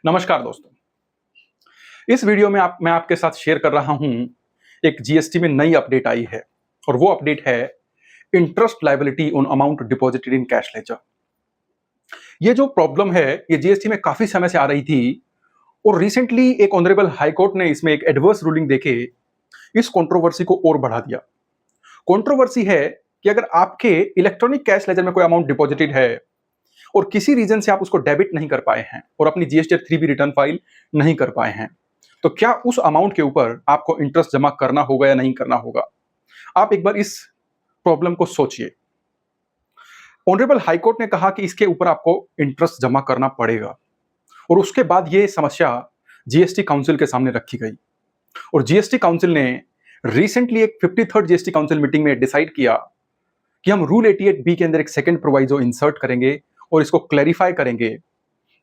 नमस्कार दोस्तों। इस वीडियो में मैं आपके साथ शेयर कर रहा हूं एक जीएसटी में नई अपडेट आई है और वो अपडेट है interest liability on amount deposited in cash ledger. ये जो प्रॉब्लम है ये जीएसटी में काफी समय से आ रही थी और रिसेंटली एक ऑनरेबल हाई कोर्ट ने इसमें एक एडवर्स रूलिंग देके इस कंट्रोवर्सी को और बढ़ा दिया। कंट्रोवर्सी है कि अगर आपके इलेक्ट्रॉनिक कैश लेजर में कोई अमाउंट डिपॉजिटेड है और किसी रीजन से आप उसको डेबिट नहीं कर पाए हैं और अपनी जीएसटी 3B रिटर्न फाइल नहीं कर पाए हैं, तो क्या उस अमाउंट के ऊपर आपको इंटरेस्ट जमा करना होगा या नहीं करना होगा? आप एक बार इस प्रॉब्लम को सोचिए। ऑनरेबल हाईकोर्ट ने कहा कि इसके ऊपर आपको इंटरेस्ट जमा करना पड़ेगा और उसके बाद ये समस्या जीएसटी काउंसिल के सामने रखी गई और जीएसटी काउंसिल ने रिसेंटली एक 53rd जीएसटी काउंसिल मीटिंग में डिसाइड किया कि हम रूल 88B के अंदर एक सेकंड प्रोवाइजो इंसर्ट करेंगे और इसको क्लैरिफाई करेंगे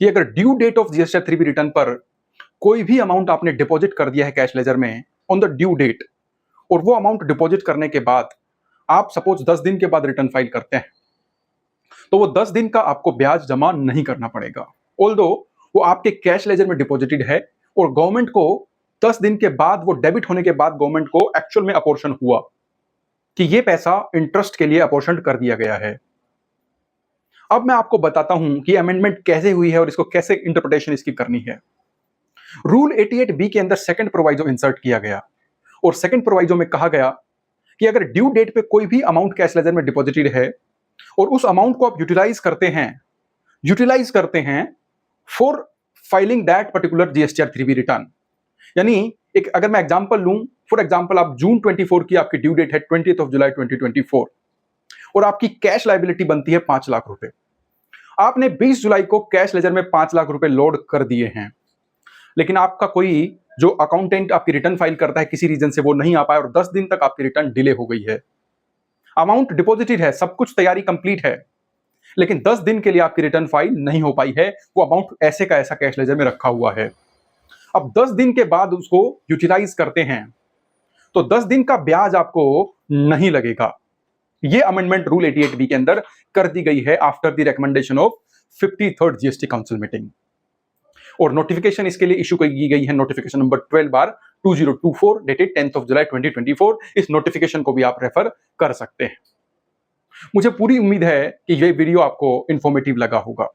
कि अगर due date of GST 3B return पर कोई भी अमाउंट आपने डिपॉजिट कर दिया है कैश लेजर में ऑन द ड्यू डेट और वो अमाउंट डिपॉजिट करने के बाद आप सपोज 10 दिन के बाद रिटर्न फाइल करते हैं, तो वो 10 दिन का आपको ब्याज जमा नहीं करना पड़ेगा। ऑल्दो वो आपके कैश लेजर में डिपॉजिटेड है और गवर्नमेंट को 10 दिन के बाद वो डेबिट होने के बाद गवर्नमेंट को एक्चुअल में अपोर्शन हुआ कि ये पैसा इंटरेस्ट के लिए अपोर्शन कर दिया गया है। अब मैं आपको बताता हूं कि अमेंडमेंट कैसे हुई है और इसको कैसे इंटरप्रिटेशन इसकी करनी है। रूल 88B के अंदर सेकंड प्रोवाइजो इंसर्ट किया गया और सेकंड प्रोवाइजो में कहा गया कि अगर ड्यू डेट पे कोई भी अमाउंट कैश लेजर में डिपॉजिटेड है और उस अमाउंट को आप यूटिलाइज करते हैं for filing that particular GSTR 3B return, यानी एक अगर मैं एग्जांपल लूं, फॉर एग्जांपल आप जून 24 की आपकी ड्यू डेट है 20th जुलाई 2024 और आपकी कैश लायबिलिटी बनती है 5 लाख रुपए। आपने 20 जुलाई को कैश लेजर में 5 लाख रुपए लोड कर दिए हैं, लेकिन आपका कोई जो अकाउंटेंट आपकी रिटर्न फाइल करता है किसी रीजन से वो नहीं आ पाया और 10 दिन तक आपकी रिटर्न डिले हो गई है। अमाउंट डिपॉजिटेड है, सब कुछ तैयारी कंप्लीट है, लेकिन 10 दिन के लिए आपकी रिटर्न फाइल नहीं हो पाई है। वो अमाउंट ऐसे का ऐसा कैश लेजर में रखा हुआ है। अब 10 दिन के बाद उसको यूटिलाइज करते हैं तो 10 दिन का ब्याज आपको नहीं लगेगा। ये अमेंडमेंट रूल 88B के अंदर कर दी गई है after the recommendation of 53rd GST council meeting और नोटिफिकेशन इसके लिए इशू की गई है, नोटिफिकेशन नंबर 12/2024 डेटेड 10th जुलाई 2024। इस नोटिफिकेशन को भी आप रेफर कर सकते हैं। मुझे पूरी उम्मीद है कि ये वीडियो आपको इंफॉर्मेटिव लगा होगा।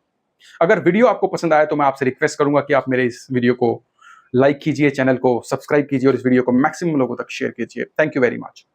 अगर वीडियो आपको पसंद आया तो मैं आपसे रिक्वेस्ट करूंगा कि आप मेरे इस वीडियो को लाइक कीजिए, चैनल को सब्सक्राइब कीजिए और इस वीडियो को मैक्सिमम लोगों तक शेयर कीजिए। Thank you very much.